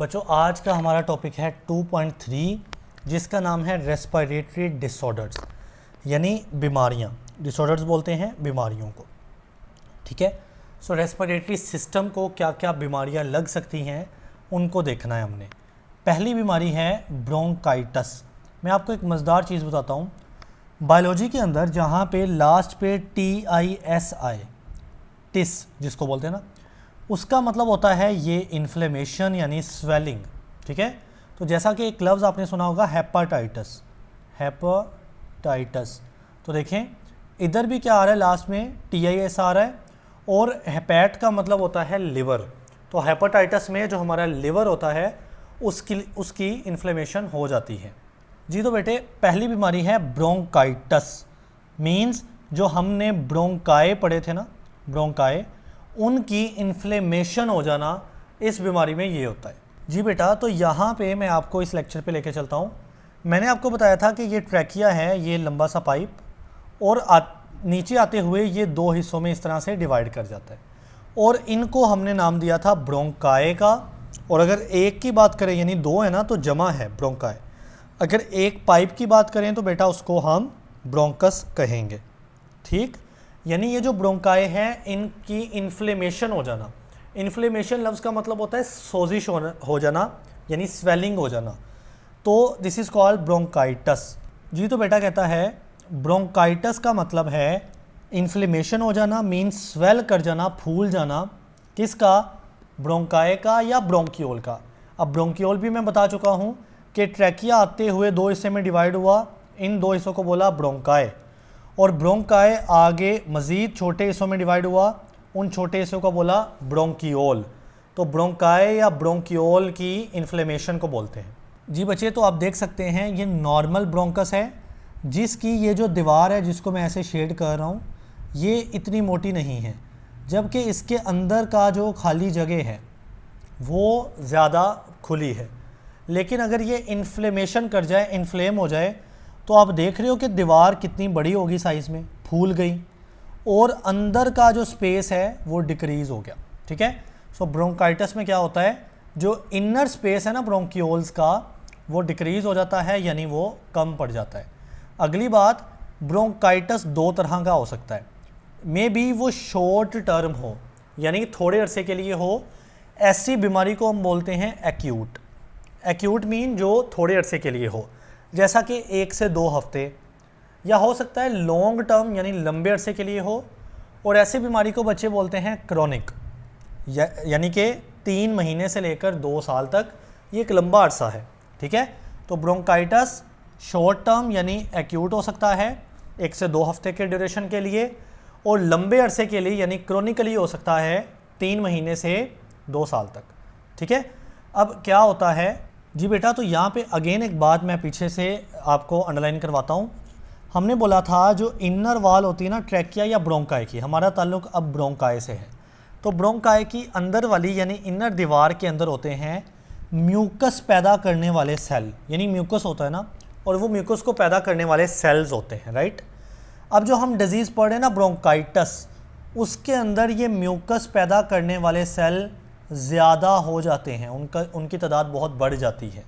बच्चों आज का हमारा टॉपिक है 2.3 जिसका नाम है रेस्पिरेटरी डिसऑर्डर्स यानी बीमारियां। डिसऑर्डर्स बोलते हैं बीमारियों को, ठीक है। सो रेस्पिरेटरी सिस्टम को क्या क्या बीमारियां लग सकती हैं उनको देखना है हमने। पहली बीमारी है ब्रोंकाइटिस। मैं आपको एक मज़ेदार चीज़ बताता हूँ। बायोलॉजी के अंदर जहाँ पे लास्ट पे TIS आए, टिस जिसको बोलते हैं ना, उसका मतलब होता है ये इन्फ्लेमेशन यानी स्वेलिंग, ठीक है। तो जैसा कि एक लफ्ज़ आपने सुना होगा हेपाटाइटिस, हेपाटाइटिस। तो देखें इधर भी क्या आ रहा है, लास्ट में TIS आ रहा है और हेपैट का मतलब होता है लिवर। तो हेपाटाइटिस में जो हमारा लिवर होता है उसकी इन्फ्लेमेशन हो जाती है जी। तो बेटे पहली बीमारी है ब्रोंकाइटिस, मीन्स जो हमने ब्रोंकाए पढ़े थे ना, ब्रोंकाए, उनकी इन्फ्लेमेशन हो जाना इस बीमारी में ये होता है जी बेटा। तो यहाँ पे मैं आपको इस लेक्चर पे लेके चलता हूँ। मैंने आपको बताया था कि ये ट्रैकिया है, ये लंबा सा पाइप, और नीचे आते हुए ये दो हिस्सों में इस तरह से डिवाइड कर जाता है, और इनको हमने नाम दिया था ब्रोंकाए का। और अगर एक की बात करें यानी दो है ना तो जमा है ब्रोंकाए। अगर एक पाइप की बात करें तो बेटा उसको हम ब्रोंकस कहेंगे, ठीक। यानी ये जो ब्रोंकाए हैं इनकी इन्फ्लेमेशन हो जाना। इन्फ्लेमेशन लफ्ज़ का मतलब होता है सोजिश हो जाना यानी स्वेलिंग हो जाना। तो दिस इज़ कॉल्ड ब्रोंकाइटिस जी। तो बेटा कहता है ब्रोंकाइटिस का मतलब है इन्फ्लेमेशन हो जाना, मीन्स स्वेल कर जाना, फूल जाना। किसका? ब्रोंकाए का या ब्रोंकियोल का। अब ब्रोंकियोल भी मैं बता चुका हूँ कि ट्रैकिया आते हुए दो हिस्से में डिवाइड हुआ, इन दो हिस्सों को बोला ब्रोंकाए, और ब्रोंकाए आगे मज़ीद छोटे हिस्सों में डिवाइड हुआ, उन छोटे हिस्सों को बोला ब्रोंकियोल। तो ब्रोंकाए या ब्रोंकियोल की इन्फ्लेमेशन को बोलते हैं जी बच्चे। तो आप देख सकते हैं ये नॉर्मल ब्रोंकस है जिसकी ये जो दीवार है जिसको मैं ऐसे शेड कर रहा हूँ ये इतनी मोटी नहीं है, जबकि इसके अंदर का जो खाली जगह है वो ज़्यादा खुली है। लेकिन अगर ये इन्फ्लेमेशन कर जाए, इन्फ्लेम हो जाए, तो आप देख रहे हो कि दीवार कितनी बड़ी होगी साइज़ में, फूल गई, और अंदर का जो स्पेस है वो डिक्रीज़ हो गया, ठीक है। सो ब्रोंकाइटिस में क्या होता है, जो इनर स्पेस है ना ब्रोंकियोल्स का वो डिक्रीज़ हो जाता है यानी वो कम पड़ जाता है। अगली बात, ब्रोंकाइटिस दो तरह का हो सकता है। मे बी वो शॉर्ट टर्म हो यानी थोड़े अरसे के लिए हो, ऐसी बीमारी को हम बोलते हैं एक्यूट। एक्यूट मीन जो थोड़े अरसे के लिए हो, जैसा कि 1 से 2 हफ्ते, या हो सकता है लॉन्ग टर्म यानी लंबे अरसे के लिए हो। और ऐसी बीमारी को बच्चे बोलते हैं क्रॉनिक, यानी कि 3 महीने से लेकर 2 साल तक, ये एक लंबा अरसा है, ठीक है। तो ब्रोंकाइटिस शॉर्ट टर्म यानी एक्यूट हो सकता है 1 से 2 हफ्ते के ड्यूरेशन के लिए, और लंबे अरसे के लिए यानी क्रॉनिकली हो सकता है 3 महीने से 2 साल तक, ठीक है। अब क्या होता है जी बेटा, तो यहाँ पे अगेन एक बात मैं पीछे से आपको अंडरलाइन करवाता हूँ। हमने बोला था जो इनर वाल होती है ना ट्रैकिया या ब्रोंकाए की, हमारा ताल्लुक अब ब्रोंकाए से है। तो ब्रोंकाए की अंदर वाली यानी इनर दीवार के अंदर होते हैं म्यूकस पैदा करने वाले सेल, यानी म्यूकस होता है ना, और वो म्यूकस को पैदा करने वाले सेल्स होते हैं, राइट। अब जो हम डिजीज़ पढ़ रहे हैं ना ब्रोंकाइटिस, उसके अंदर ये म्यूकस पैदा करने वाले सेल ज़्यादा हो जाते हैं, उनकी तादाद बहुत बढ़ जाती है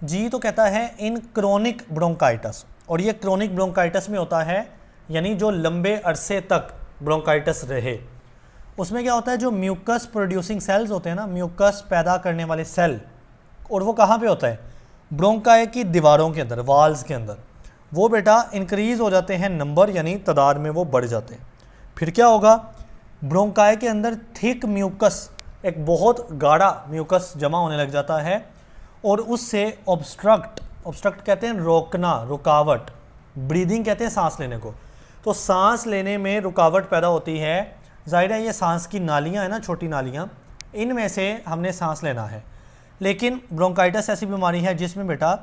जी। तो कहता है इन क्रोनिक ब्रोंकाइटिस, और ये क्रोनिक ब्रोंकाइटिस में होता है यानी जो लंबे अरसे तक ब्रोंकाइटिस रहे, उसमें क्या होता है जो म्यूकस प्रोड्यूसिंग सेल्स होते हैं ना, म्यूकस पैदा करने वाले सेल, और वो कहाँ पे होता है, ब्रोंकाए की दीवारों के अंदर, वाल्स के अंदर, वो बेटा इंक्रीज़ हो जाते हैं नंबर यानी तादाद में वो बढ़ जाते हैं। फिर क्या होगा, ब्रोंकाए के अंदर थिक म्यूकस, एक बहुत गाढ़ा म्यूकस जमा होने लग जाता है, और उससे ऑब्स्ट्रक्ट कहते हैं रोकना, रुकावट, ब्रीदिंग कहते हैं सांस लेने को। तो सांस लेने में रुकावट पैदा होती है। जाहिर है ये सांस की नालियाँ हैं ना, छोटी नालियाँ, इनमें से हमने सांस लेना है। लेकिन ब्रोंकाइटिस ऐसी बीमारी है जिसमें बेटा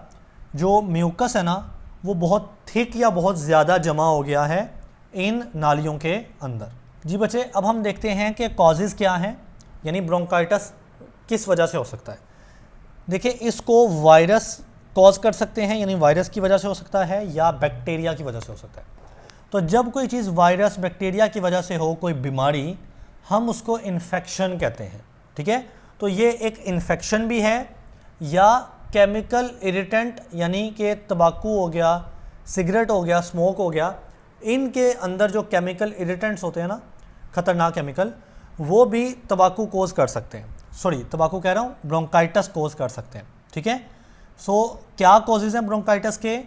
जो म्यूकस है ना वो बहुत थिक या बहुत ज़्यादा जमा हो गया है इन नालियों के अंदर जी बच्चे। अब हम देखते हैं कि कॉजेज़ क्या हैं, यानी ब्रोंकाइटिस किस वजह से हो सकता है। देखिए इसको वायरस कॉज कर सकते हैं, यानी वायरस की वजह से हो सकता है या बैक्टीरिया की वजह से हो सकता है। तो जब कोई चीज़ वायरस बैक्टीरिया की वजह से हो, कोई बीमारी, हम उसको इन्फेक्शन कहते हैं, ठीक है। तो ये एक इन्फेक्शन भी है या केमिकल इरिटेंट यानी कि तंबाकू हो गया, सिगरेट हो गया, स्मोक हो गया, इनके अंदर जो केमिकल इरिटेंट्स होते हैं ना, ख़तरनाक केमिकल, वो भी तंबाकू कोज कर सकते हैं, सॉरी तंबाकू कह रहा हूँ, ब्रोंकाइटिस कोज कर सकते हैं। ठीक है, सो क्या कॉजेज़ हैं ब्रोंकाइटिस के?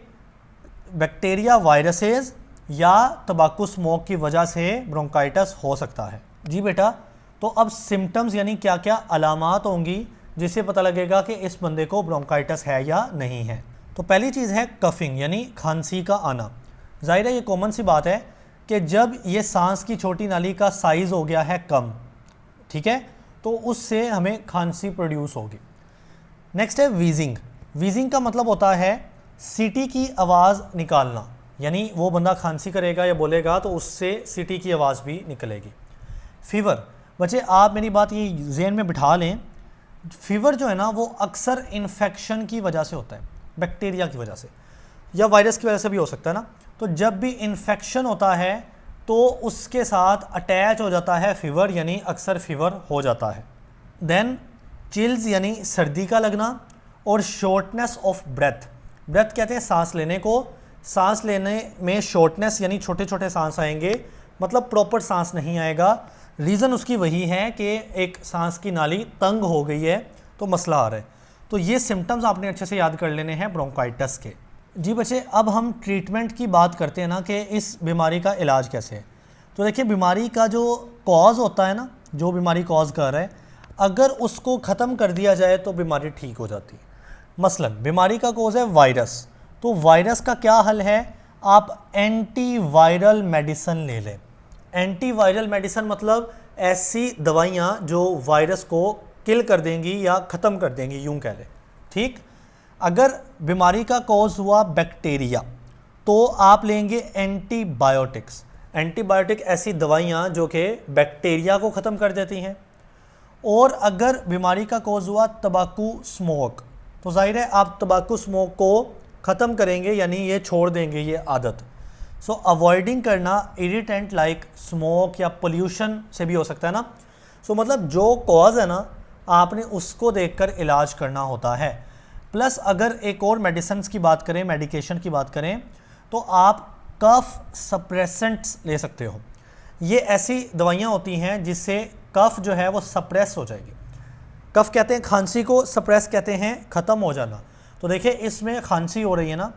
बैक्टीरिया, वायरसेस या तंबाकू स्मोक की वजह से ब्रोंकाइटिस हो सकता है। जी बेटा, तो अब सिम्टम्स यानी क्या क्या अलामात होंगी जिससे पता लगेगा कि इस बंदे को ब्रोंकाइटिस है या नहीं है। तो पहली चीज़ है कफिंग यानी खांसी का आना। ज़ाहिर है ये कॉमन सी बात है कि जब ये सांस की छोटी नाली का साइज़ हो गया है कम, ठीक है, तो उससे हमें खांसी प्रोड्यूस होगी। नेक्स्ट है वीजिंग। वीजिंग का मतलब होता है सीटी की आवाज़ निकालना, यानी वो बंदा खांसी करेगा या बोलेगा तो उससे सीटी की आवाज़ भी निकलेगी। फीवर, बच्चे आप मेरी बात ये ज़हन में बिठा लें, फीवर जो है ना वो अक्सर इन्फेक्शन की वजह से होता है, बैक्टीरिया की वजह से या वायरस की वजह से भी हो सकता है ना। तो जब भी इन्फेक्शन होता है तो उसके साथ अटैच हो जाता है फीवर, यानी अक्सर फीवर हो जाता है। देन चिल्स यानी सर्दी का लगना, और शॉर्टनेस ऑफ ब्रेथ। ब्रेथ कहते हैं सांस लेने को, सांस लेने में शॉर्टनेस यानी छोटे छोटे सांस आएंगे, मतलब प्रॉपर सांस नहीं आएगा। रीज़न उसकी वही है कि एक सांस की नाली तंग हो गई है तो मसला आ रहा है। तो ये सिम्टम्स आपने अच्छे से याद कर लेने हैं ब्रोंकाइटिस के। जी बच्चे, अब हम ट्रीटमेंट की बात करते हैं ना कि इस बीमारी का इलाज कैसे है। तो देखिए, बीमारी का जो कॉज होता है ना, जो बीमारी कॉज कर रहा है, अगर उसको ख़त्म कर दिया जाए तो बीमारी ठीक हो जाती है। मसलन बीमारी का कॉज है वायरस, तो वायरस का क्या हल है? आप एंटीवायरल मेडिसिन ले लें। एंटीवायरल मेडिसिन मतलब ऐसी दवाइयाँ जो वायरस को किल कर देंगी या ख़त्म कर देंगी, यूँ कह लें। ठीक, अगर बीमारी का कॉज हुआ बैक्टीरिया तो आप लेंगे एंटीबायोटिक्स। एंटीबायोटिक ऐसी दवाइयाँ जो कि बैक्टीरिया को ख़त्म कर देती हैं। और अगर बीमारी का कॉज हुआ तंबाकू स्मोक, तो जाहिर है आप तंबाकू स्मोक को ख़त्म करेंगे, यानी ये छोड़ देंगे ये आदत। सो अवॉइडिंग करना इरिटेंट लाइक स्मोक या पोल्यूशन से भी हो सकता है ना। सो मतलब जो कॉज है ना, आपने उसको देखकर इलाज करना होता है। प्लस अगर एक और मेडिसिन की बात करें, मेडिकेशन की बात करें, तो आप कफ सप्रेसेंट्स ले सकते हो। ये ऐसी दवाइयाँ होती हैं जिससे कफ जो है वो सप्रेस हो जाएगी। कफ कहते हैं खांसी को, सप्रेस कहते हैं ख़त्म हो जाना। तो देखिए इसमें खांसी हो रही है ना,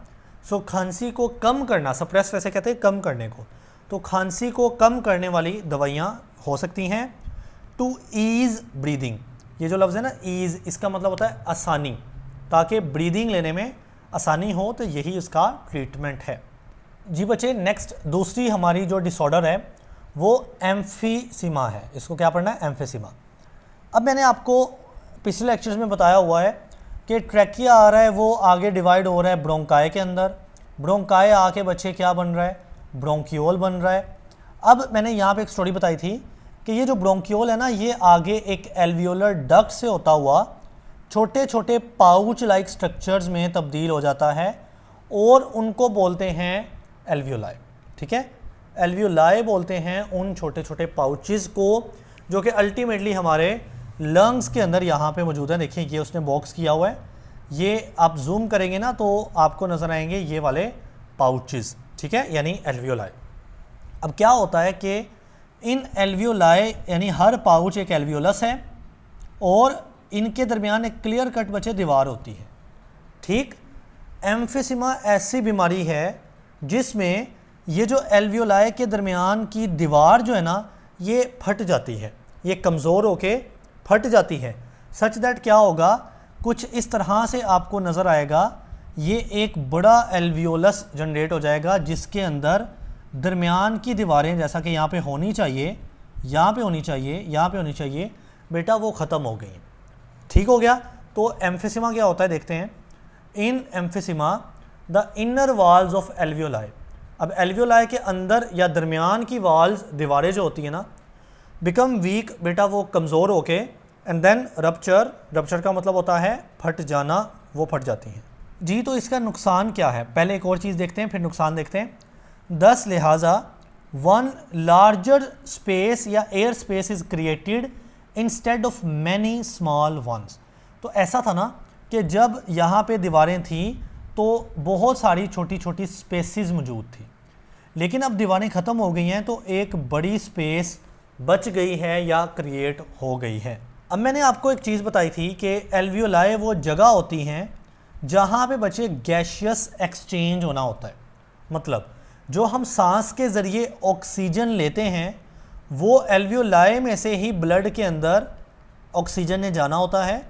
सो खांसी को कम करना, सप्रेस वैसे कहते हैं कम करने को, तो खांसी को कम करने वाली दवाइयाँ हो सकती हैं। टू ईज़ ब्रीदिंग, ये जो लफ्ज़ है ना ईज़, इसका मतलब होता है आसानी, ताकि ब्रीदिंग लेने में आसानी हो, तो यही इसका ट्रीटमेंट है। जी बच्चे, नेक्स्ट दूसरी हमारी जो डिसऑर्डर है वो एम्फीसीमा है। इसको क्या पढ़ना है? एम्फीसीमा। अब मैंने आपको पिछले लेक्चर्स में बताया हुआ है कि ट्रैकिया आ रहा है, वो आगे डिवाइड हो रहा है ब्रोंकाई के अंदर। ब्रोंकाई आके बच्चे क्या बन रहा है? ब्रोंकियोल बन रहा है। अब मैंने यहाँ पे एक स्टोरी बताई थी कि ये जो ब्रोंकियोल है ना, ये आगे एक एल्वियोलर डक्ट से होता हुआ छोटे छोटे पाउच लाइक स्ट्रक्चर्स में तब्दील हो जाता है, और उनको बोलते हैं एल्वियोलाई। ठीक है, एल्वियोलाई बोलते हैं उन छोटे छोटे पाउचेस को जो कि अल्टीमेटली हमारे लंग्स के अंदर यहाँ पे मौजूद है। देखिए ये उसने बॉक्स किया हुआ है, ये आप जूम करेंगे ना तो आपको नज़र आएंगे ये वाले पाउचेस। ठीक है, यानी एल्वियोलाई। अब क्या होता है कि इन एल्वियोलाई यानी हर पाउच एक एल्वियोलस है, और इनके दरमियान एक क्लियर कट बच्चे दीवार होती है। ठीक, एम्फीसीमा ऐसी बीमारी है जिसमें ये जो एल्वियोलाई के दरमियान की दीवार जो है ना, ये फट जाती है, ये कमज़ोर होके फट जाती है। सच दैट क्या होगा, कुछ इस तरह से आपको नज़र आएगा, ये एक बड़ा एल्वियोलस जनरेट हो जाएगा जिसके अंदर दरमियान की दीवारें जैसा कि यहाँ पे होनी चाहिए, यहाँ पे होनी चाहिए, यहाँ पे होनी चाहिए, बेटा वो ख़त्म हो गई। ठीक हो गया। तो एम्फीसीमा क्या होता है देखते हैं। In emphysema the inner walls of alveoli, अब एल्वियोलाई के अंदर या दरमियान की वॉल्स दीवारें जो होती है ना, बिकम वीक, बेटा वो कमज़ोर होके, एंड देन रप्चर, रप्चर का मतलब होता है फट जाना, वो फट जाती हैं। जी, तो इसका नुकसान क्या है? पहले एक और चीज़ देखते हैं फिर नुकसान देखते हैं। दस लिहाजा वन लार्जर स्पेस या air space is created instead of many small once. तो ऐसा था ना कि जब यहाँ पे दीवारें थी तो बहुत सारी छोटी छोटी स्पेसेस मौजूद थी, लेकिन अब दीवारें ख़त्म हो गई हैं तो एक बड़ी स्पेस बच गई है या क्रिएट हो गई है। अब मैंने आपको एक चीज़ बताई थी कि एल्वियोलाई वो जगह होती हैं जहाँ पे बच्चे गैशियस एक्सचेंज होना होता है। मतलब जो हम सांस के ज़रिए ऑक्सीजन लेते हैं वो एल्वियोलाई में से ही ब्लड के अंदर ऑक्सीजन ने जाना होता है,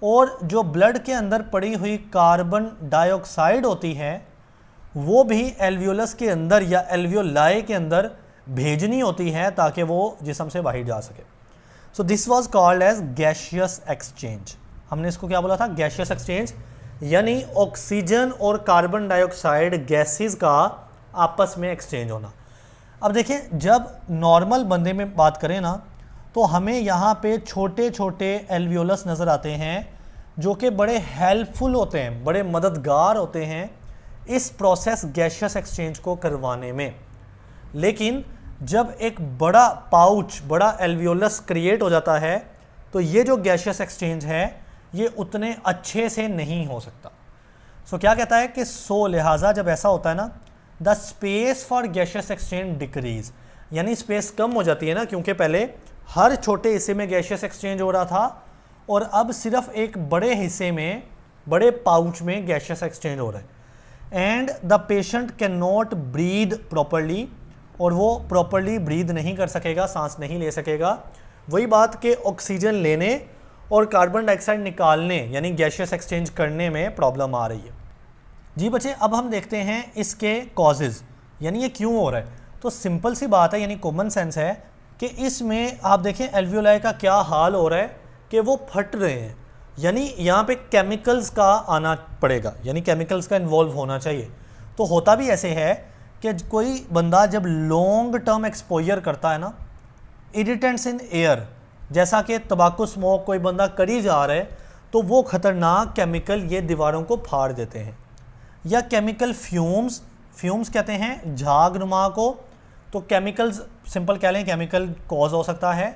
और जो ब्लड के अंदर पड़ी हुई कार्बन डाइऑक्साइड होती है वो भी एल्वियोलस के अंदर या एल्वियोलाई के अंदर भेजनी होती है ताकि वो जिस्म से बाहर जा सके। So this was called as gaseous exchange. हमने इसको क्या बोला था? गैशियस एक्सचेंज, यानी ऑक्सीजन और कार्बन डाइऑक्साइड गैसेस का आपस में एक्सचेंज होना। अब देखें, जब नॉर्मल बंदे में बात करें ना तो हमें यहाँ पे छोटे छोटे एल्वियोलस नज़र आते हैं जो कि बड़े हेल्पफुल होते हैं, बड़े मददगार होते हैं इस प्रोसेस गैशियस एक्सचेंज को करवाने में। लेकिन जब एक बड़ा पाउच, बड़ा एल्वियोलस क्रिएट हो जाता है तो ये जो गैशियस एक्सचेंज है ये उतने अच्छे से नहीं हो सकता। सो क्या कहता है कि लिहाजा जब ऐसा होता है ना, the space for gaseous exchange decrease, यानी स्पेस कम हो जाती है ना, क्योंकि पहले हर छोटे हिस्से में गैशियस एक्सचेंज हो रहा था और अब सिर्फ एक बड़े हिस्से में, बड़े पाउच में गैशियस एक्सचेंज हो रहा है। And the patient can not breathe properly, और वो प्रॉपरली ब्रीद नहीं कर सकेगा, सांस नहीं ले सकेगा। वही बात कि ऑक्सीजन लेने और कार्बन डाइऑक्साइड निकालने यानी गैशियस एक्सचेंज करने में प्रॉब्लम आ रही है। जी बच्चे, अब हम देखते हैं इसके कॉजेज़, यानी ये क्यों हो रहा है। तो सिंपल सी बात है, यानी कॉमन सेंस है कि इसमें आप देखें एल्वियोलाई का क्या हाल हो रहा है कि वो फट रहे हैं, यानी यहाँ पे केमिकल्स का आना पड़ेगा, यानी केमिकल्स का इन्वॉल्व होना चाहिए। तो होता भी ऐसे है कि कोई बंदा जब लॉन्ग टर्म एक्सपोजर करता है ना इरिटेंट्स इन एयर, जैसा कि तंबाकू स्मोक कोई बंदा करी जा रहा है, तो वो ख़तरनाक केमिकल ये दीवारों को फाड़ देते हैं। या केमिकल फ्यूम्स कहते हैं झागनुमा को, तो केमिकल्स सिंपल कह लें केमिकल कॉज हो सकता है,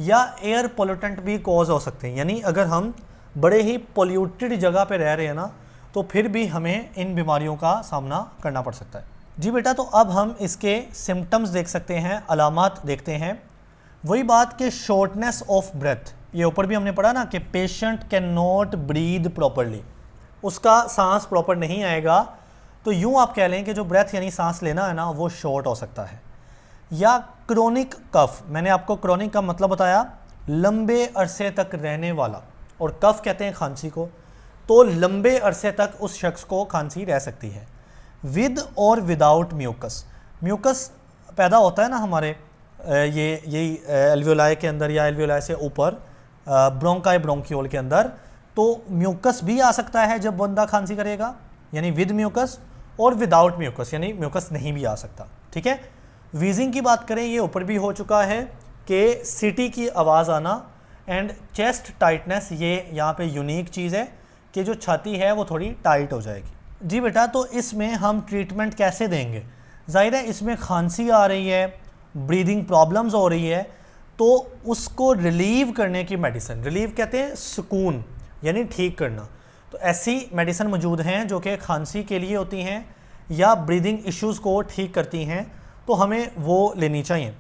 या एयर पोल्यूटेंट भी कॉज हो सकते हैं। यानी अगर हम बड़े ही पोल्यूटेड जगह पे रह रहे हैं ना तो फिर भी हमें इन बीमारियों का सामना करना पड़ सकता है। जी बेटा, तो अब हम इसके सिम्टम्स देख सकते हैं, अलामात देखते हैं। वही बात कि शॉर्टनेस ऑफ ब्रेथ, ये ऊपर भी हमने पढ़ा ना कि patient can not breathe properly, उसका सांस प्रॉपर नहीं आएगा। तो यूँ आप कह लें कि जो ब्रेथ यानी सांस लेना है ना वो शॉर्ट हो सकता है। या क्रोनिक कफ, मैंने आपको क्रोनिक का मतलब बताया, लंबे अरसे तक रहने वाला, और कफ कहते हैं खांसी को, तो लंबे अरसे तक उस शख्स को खांसी रह सकती है। विद और विदाउट म्यूकस, म्यूकस पैदा होता है ना हमारे यही एल्वियोलाई के अंदर या एल्वियोलाई से ऊपर ब्रोंकाई ब्रोंकियोल के अंदर, तो म्यूकस भी आ सकता है जब बंदा खांसी करेगा, यानी विद म्यूकस, और विदाउट म्यूकस यानी म्यूकस नहीं भी आ सकता। ठीक है। वीजिंग की बात करें, ये ऊपर भी हो चुका है कि सीटी की आवाज़ आना, एंड चेस्ट टाइटनेस, ये यहाँ पे यूनिक चीज़ है कि जो छाती है वो थोड़ी टाइट हो जाएगी। जी बेटा, तो इसमें हम ट्रीटमेंट कैसे देंगे? जाहिर है इसमें खांसी आ रही है, ब्रीदिंग प्रॉब्लम्स हो रही है, तो उसको रिलीव करने की मेडिसिन, रिलीव कहते हैं सुकून यानी ठीक करना, तो ऐसी मेडिसिन मौजूद हैं जो कि खांसी के लिए होती हैं या ब्रीदिंग इश्यूज़ को ठीक करती हैं, तो हमें वो लेनी चाहिए।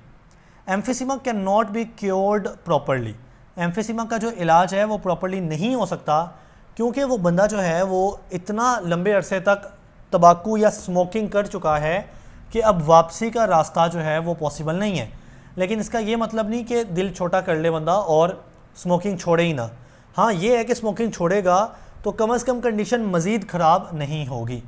Emphysema can not be cured properly, emphysema का जो इलाज है वो प्रॉपरली नहीं हो सकता, क्योंकि वो बंदा जो है वो इतना लंबे अरसे तक तंबाकू या स्मोकिंग कर चुका है कि अब वापसी का रास्ता जो है वो पॉसिबल नहीं है। लेकिन इसका ये मतलब नहीं कि दिल छोटा कर ले बंदा और स्मोकिंग छोड़े ही ना। हाँ, ये है कि स्मोकिंग छोड़ेगा तो कम से कम कंडीशन मज़ीद ख़राब नहीं होगी।